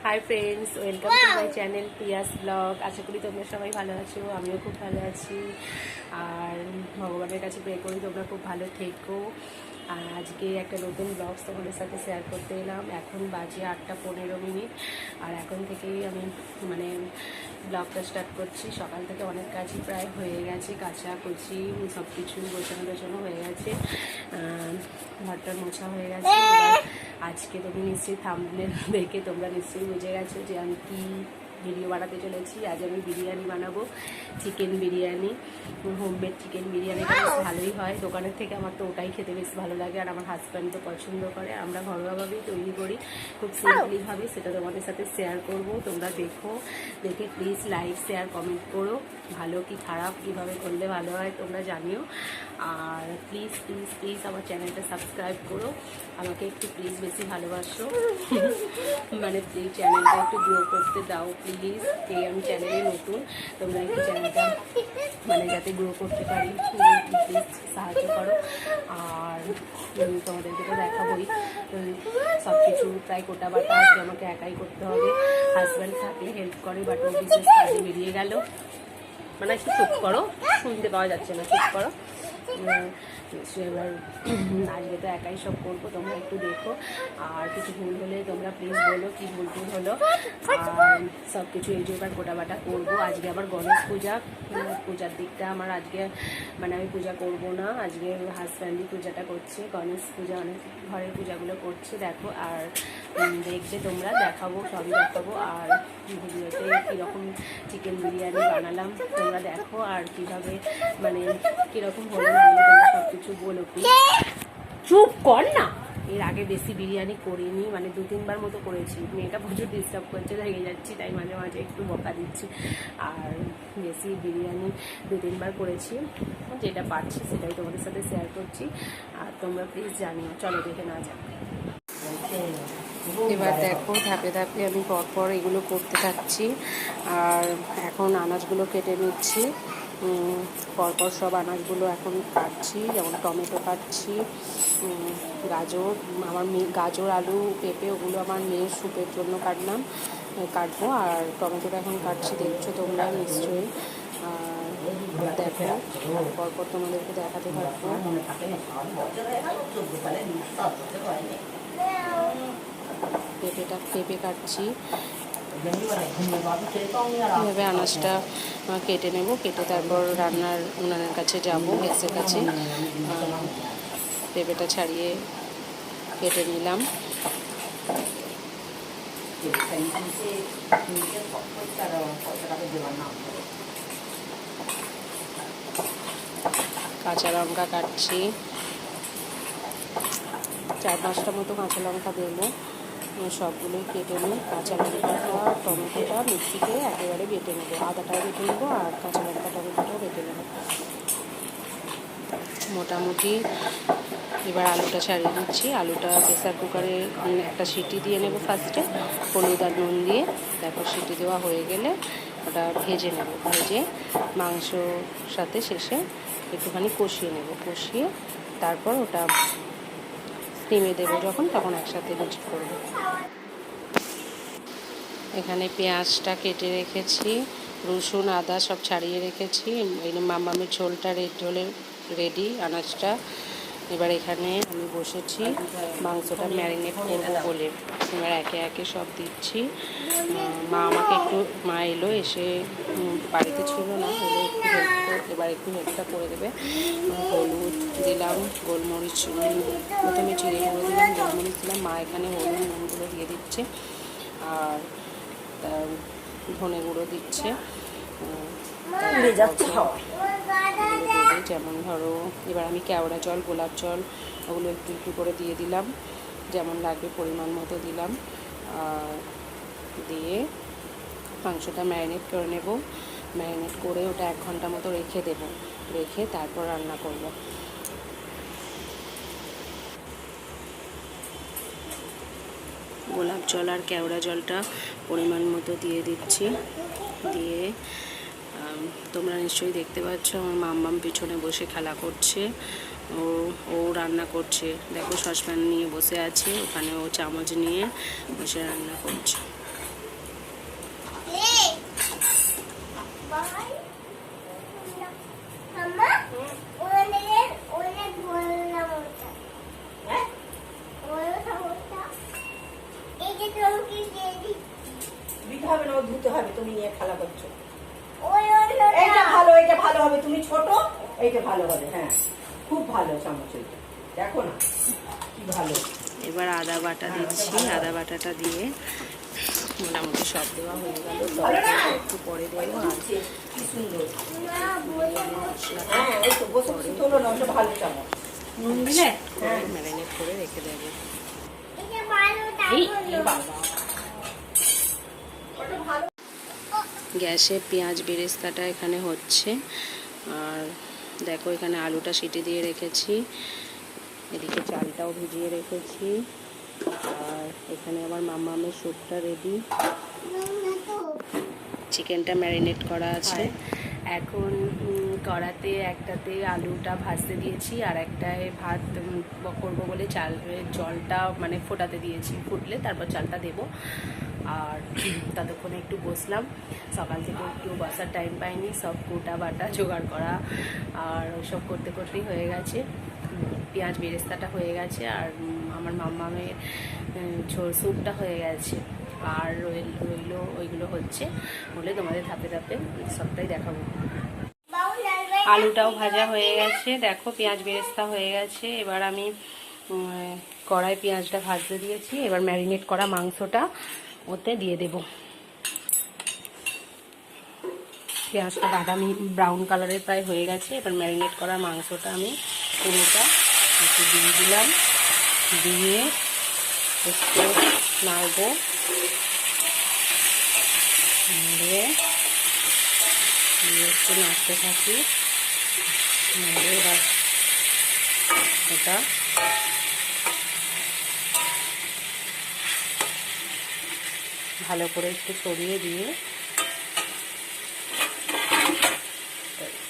High friends, welcome to my channel Piyas blog. আশা করি তোমরা সবাই ভালো আছো, আমিও খুব ভালো আছি। আর ভগবানের কাছে প্রে করি তোমরা খুব ভালো থেকো। আর আজকে একটা নতুন ব্লগ তোমাদের সাথে শেয়ার করতে এলাম। এখন বাজে 8:15। আর এখন থেকেই আমি ব্লগটা স্টার্ট করছি। সকাল থেকে অনেক কাজই প্রায় হয়ে গেছে, কাঁচা কুচি সব কিছু গোছানো হয়ে গেছে, ঘরটা মোছা হয়ে গেছে। আজকে তুমি নিশ্চয়ই থাম্বনেল দেখে তোমরা নিশ্চয়ই বুঝে গেছো যে আমি কি ভিডিও বানাতে চলেছি। আজ আমি বিরিয়ানি বানাবো, চিকেন বিরিয়ানি। হোমমেড চিকেন বিরিয়ানিটা বেশ ভালোই হয়, দোকানের থেকে আমার তো ওটাই খেতে বেশ ভালো লাগে। আর আমার হাজব্যান্ড তো পছন্দ করে। আমরা ঘরোয়াভাবেই তৈরি করি, খুব সিম্পলিভাবে। সেটা তোমাদের সাথে শেয়ার করব। তোমরা দেখে প্লিজ লাইক শেয়ার কমেন্ট করো। ভালো কি খারাপ, কীভাবে করলে ভালো হয় তোমরা জানিও। আর প্লিজ প্লিজ প্লিজ আমার চ্যানেলটা সাবস্ক্রাইব করো। আমাকে একটু প্লিজ বেশি ভালোবাসো, প্লিজ চ্যানেলটা একটু গ্রো করতে দাও প্লিজ। আমি চ্যানেলে নতুন, তোমরা একটু চ্যানেলটা যাতে গ্রো করতে পারি প্লিজ সাহায্য করো। আর তোমাদেরকে তো দেখাবোই সব কিছু, প্রায় কোটা বাটা আজকে আমাকে একাই করতে হবে। হাজব্যান্ড থাকলে হেল্প করে, বাট ও বিশেষ কাজে বেরিয়ে গেল। একটু চুপ করো, শুনতে পাওয়া যাচ্ছে না, চুপ করো। এবার আজকে তো একাই সব করবো, তোমরা একটু দেখো। আর কিছু ভুল হলে তোমরা প্লিজ বলো কি ভুল হলো। আর সব কিছু এই যে এবার গোটাবাটা করবো। আজকে আবার গণেশ পূজার দিকটা আমার আজকে আমি পূজা করব না। আজকে হাজব্যান্ডই পূজাটা করছে, গণেশ পূজা, অনেক ঘরের পূজাগুলো করছে দেখো। আর দেখবে তোমরা, দেখাবো, সবই দেখাবো। আর ভিডিওতে কীরকম চিকেন বিরিয়ানি বানালাম তোমরা দেখো। আর কীভাবে কীরকম হলো না হলো তোমরা সব কিছু বলো প্লিজ। চুপ কর না। এর আগে বেশি বিরিয়ানি করিনি, 2-3বার মতো করেছি। মেয়েটা প্রচুর ডিস্টার্ব করছে, রেগে যাচ্ছি, তাই মাঝে মাঝে একটু বকা দিচ্ছি। আর বেশি বিরিয়ানি 2-3বার করেছি, যেটা পারছি সেটাই তোমাদের সাথে শেয়ার করছি। আর তোমরা প্লিজ জানিও। চলো দেখে না যাক। এবার দেখো ধাপে ধাপে আমি পরপর এগুলো করতে থাকছি। আর এখন আনাজগুলো কেটে নিচ্ছি, পরপর সব আনাজগুলো এখন কাটছি। যেমন টমেটো কাটছি, গাজর, আমার গাজর, আলু, পেঁপে ওগুলো আমার মেয়ের স্যুপের জন্য কাটবো। আর টমেটোটা এখন কাটছি, দেখছো তোমরা নিশ্চয়ই। আর দেখো পরপর তোমাদেরকে দেখাতে থাকবো। পেঁপে কাটছি, এভাবে আনাজটা কেটে নেব। কেটে তারপর রান্নার উনানের কাছে যাব, গ্যাসের কাছে। পেঁপেটা ছাড়িয়ে কেটে নিলাম। কাঁচা লঙ্কা কাটছি, 4-5টা মতো কাঁচা লঙ্কা দেবো। সবগুলোই কেটে নিই। কাঁচা লঙ্কাটা, টমেটোটা মিক্সিতে একেবারে বেটে নেবো, আদাটাও বেটে নেবো আর কাঁচা লঙ্কা টমেটোটাও বেটে নেবো মোটামুটি। এবার আলুটা ছাড়িয়ে নিচ্ছি। আলুটা প্রেসার কুকারে একটা সিটি দিয়ে নেব ফার্স্টে, হলুদ আর নুন দিয়ে। তারপর সিটি দেওয়া হয়ে গেলে ওটা ভেজে নেব। ভেজে মাংসর সাথে শেষে একটুখানি কষিয়ে নেব। কষিয়ে তারপর ওটা স্টিমে দেবো যখন, তখন একসাথে মিক্স করবো। এখানে পেঁয়াজটা কেটে রেখেছি, রসুন আদা সব ছাড়িয়ে রেখেছি। এই মামামের ঝোলটা রেডি, আনাজটা। এবার এখানে আমি বসেছি মাংসটা ম্যারিনেট করবো বলে। এবার একে একে সব দিচ্ছি। মা এলো, এসে বাড়িতে ছিল না, এবার একটু হেল্পটা করে দেবে। হলুদ দিলাম, গোলমরিচ প্রথমে চিড়ে গুঁড়ো দিলাম, গোলমরিচ দিলাম। মা এখানে হলুদ নুনগুলো দিয়ে দিচ্ছে, আর ধনে গুঁড়ো দিচ্ছে। যেমন ধরো এবার আমি কেওড়া জল, গোলাপ জল ওগুলো একটু একটু করে দিয়ে দিলাম, যেমন লাগবে পরিমাণ মতো দিলাম। আর দিয়ে মাংসটা ম্যারিনেট করে নেব। ম্যারিনেট করে ওটা 1 ঘন্টা মতো রেখে দেব। রেখে তারপর রান্না করব। গোলাপ জল আর কেওড়া জলটা পরিমাণ মতো দিয়ে দিচ্ছি। দিয়ে তোমরা নিশ্চয়ই দেখতে পাচ্ছ আমার মাম্মাম পিছনে বসে খেলা করছে। ও রান্না করছে, দেখো সসপ্যান নিয়ে বসে আছে, ওখানে ও চামচ নিয়ে বসে রান্না করছে। দিতে হবে না, ধুতে হবে, তুমি নিয়ে খেলা করছো। এইটা ভালো, এইটা ভালো হবে, তুমি ছোট, এইটা ভালো হবে। হ্যাঁ, খুব ভালো চামচ এইটা, দেখো না কি ভালো। এবার আদা বাটা দিচ্ছি, আদা বাটাটা দিয়ে মোটামুটি সব দেওয়া হয়ে গেল। একটু পরে দেবো। আর কি সুন্দর। হ্যাঁ, এই তো বসে বসে তোলো না, ওটা ভালো চামচ। নুন দিলে ম্যারিনেট করে রেখে দেবো। গ্যাসে পেঁয়াজ বেরেস্তাটা এখানে হচ্ছে। আর দেখো এখানে আলুটা সিটি দিয়ে রেখেছি, এদিকে চালটাও ভিজিয়ে রেখেছি। আর এখানে আমার মামামের স্যুপটা রেডি, চিকেনটা ম্যারিনেট করা আছে। এখন কড়াতে একটাতে আলুটা ভাজতে দিয়েছি, আর একটায় ভাত করবো বলে জলটা মানে ফোটাতে দিয়েছি, ফুটলে তারপর চালটা দেব। আর ততক্ষণে একটু বসলাম, সকাল থেকে একটু বসার টাইম পাইনি, সব কোটা বাটা জোগাড় করা আর ওইসব করতে করতেই হয়ে গেছে। পেঁয়াজ বেরেস্তাটা হয়ে গেছে, আর আমার মামামের ঝোল স্যুপটা হয়ে গেছে। আর রইলো ওইগুলো হচ্ছে, বলে তোমাদের ধাপে ধাপে সবটাই দেখাবো। আলুটাও ভাজা হয়ে গেছে, দেখো পেঁয়াজ বেরেস্তা হয়ে গেছে। এবার আমি কড়াই পেঁয়াজটা ভাজতে দিয়েছি, এবার ম্যারিনেট করা মাংসটা ওতে দিয়ে দেব। পেঁয়াজটা বাদামি ব্রাউন কালারের প্রায় হয়ে গেছে। এবার ম্যারিনেট করা মাংসটা আমি পুরোটা একটু দিয়ে দিলাম, দিয়ে একটু নাড়বো, দিয়ে একটু নাড়তে থাকি। এবার এটা ভালো করে একটু ছড়িয়ে দিয়ে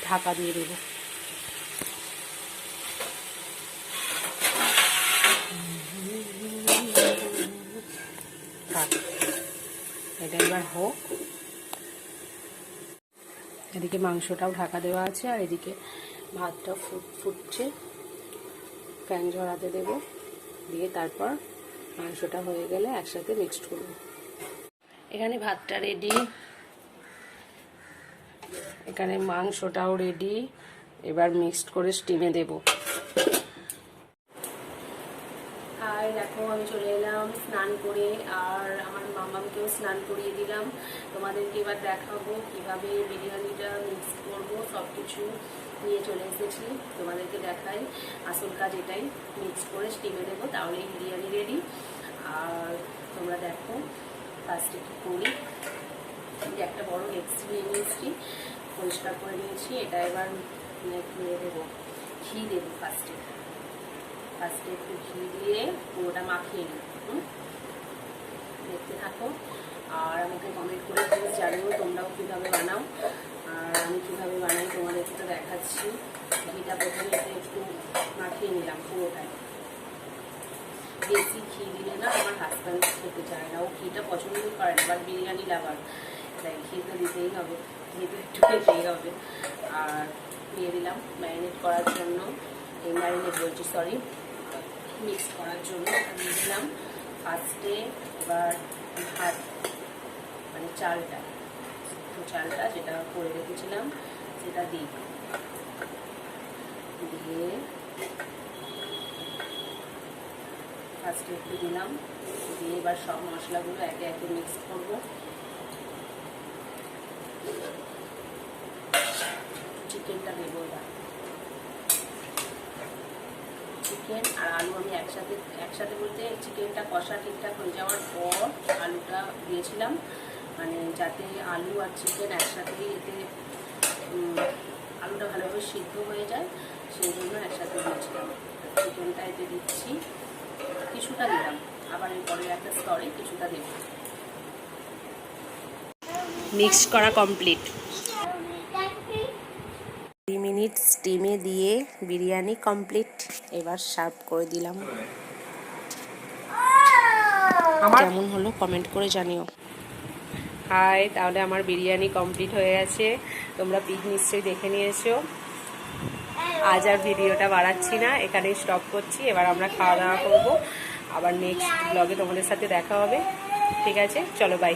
ঢাকা দিয়ে দেবো। এটা এবার হোক। এদিকে মাংসটাও ঢাকা দেওয়া আছে, আর এদিকে ভাতটা ফুটছে। ফ্যান ঝরাতে দেব, দিয়ে তারপর মাংসটা হয়ে গেলে একসাথে মিক্সড করব। এখানে ভাতটা রেডি, এখানে মাংসটাও রেডি। এবার মিক্সড করে স্টিমে দেব। আর দেখো আমি চলে এলাম স্নান করে, আর আমার মামাকেও স্নান করিয়ে দিলাম। তোমাদেরকে এবার দেখাবো কিভাবে বিরিয়ানিটা মিক্স করবো, সব কিছু নিয়ে চলে এসেছি, তোমাদেরকে দেখাই। আসল কাজ এটাই, মিক্স করে স্টিমে দেবো, তাহলেই বিরিয়ানি রেডি। আর তোমরা দেখো ফার্স্টে কী করি। একটা বড় ডেকচি নিয়ে নিয়েছি, পরিষ্কার করে নিয়েছি। এটা এবার দেবো, ঘি দেবো ফার্স্টে একটু ঘি দিয়ে পুরোটা মাখিয়ে নিই। দেখতে থাকো, আর আমাকে কমেন্ট করে প্লিজ জানিও তোমরাও কীভাবে বানাও, আর আমি কীভাবে বানাই তোমাদেরকে তো দেখাচ্ছি। ঘিটা প্রথমে একটু মাখিয়ে নিলাম পুরোটাই। বেশি ঘি দিলে না আমার হাজব্যান্ড খেতে চায় না, ও ঘিটা পছন্দ করে না, বাট বিরিয়ানি লাভার, তাই ঘি তো দিতেই হবে, ঘি তো একটু খেতেই হবে। আর দিয়ে দিলাম ম্যারিনেট করার জন্য, এই ম্যারিনেট বলছি সরি, মিক্স করার জন্য দিয়ে দিলাম ফার্স্টে। এবার ভাত মানে চালটা যেটা করে রেখেছিলাম সেটা দিয়ে ফার্স্টে একটু দিলাম, দিয়ে এবার সব মশলাগুলো একে একে মিক্স করবো। চিকেনটা দেবো, এবার চিকেন আর আলু আমি একসাথে বলতে চিকেনটা কষা ঠিকঠাক হয়ে যাওয়ার পর আলুটা দিয়েছিলাম, মানে যাতে আলু আর চিকেন একসাথেই এতে আলুটা ভালোভাবে সিদ্ধ হয়ে যায়, সেই জন্য একসাথে দিয়েছিলাম। চিকেনটা এতে দিচ্ছি, কিছুটা দিলাম, আবার এরপরে একটা স্তরে কিছুটা দেব। মিক্স করা কমপ্লিট। 2 মিনিট স্টিমে দিয়ে বিরিয়ানি কমপ্লিট। এবার সার্ভ করে দিলাম। কেমন হলো কমেন্ট করে জানিও। হাই, তাহলে আমার বিরিয়ানি কমপ্লিট হয়ে গেছে। তোমরা পিক নিশ্চয়ই দেখে নিয়েছো। আজ আর ভিডিওটা বাড়াচ্ছি না, এখানেই স্টপ করছি। এবার আমরা খাওয়া দাওয়া করবো, আবার নেক্সট ব্লগে তোমাদের সাথে দেখা হবে। ঠিক আছে, চলো বাই।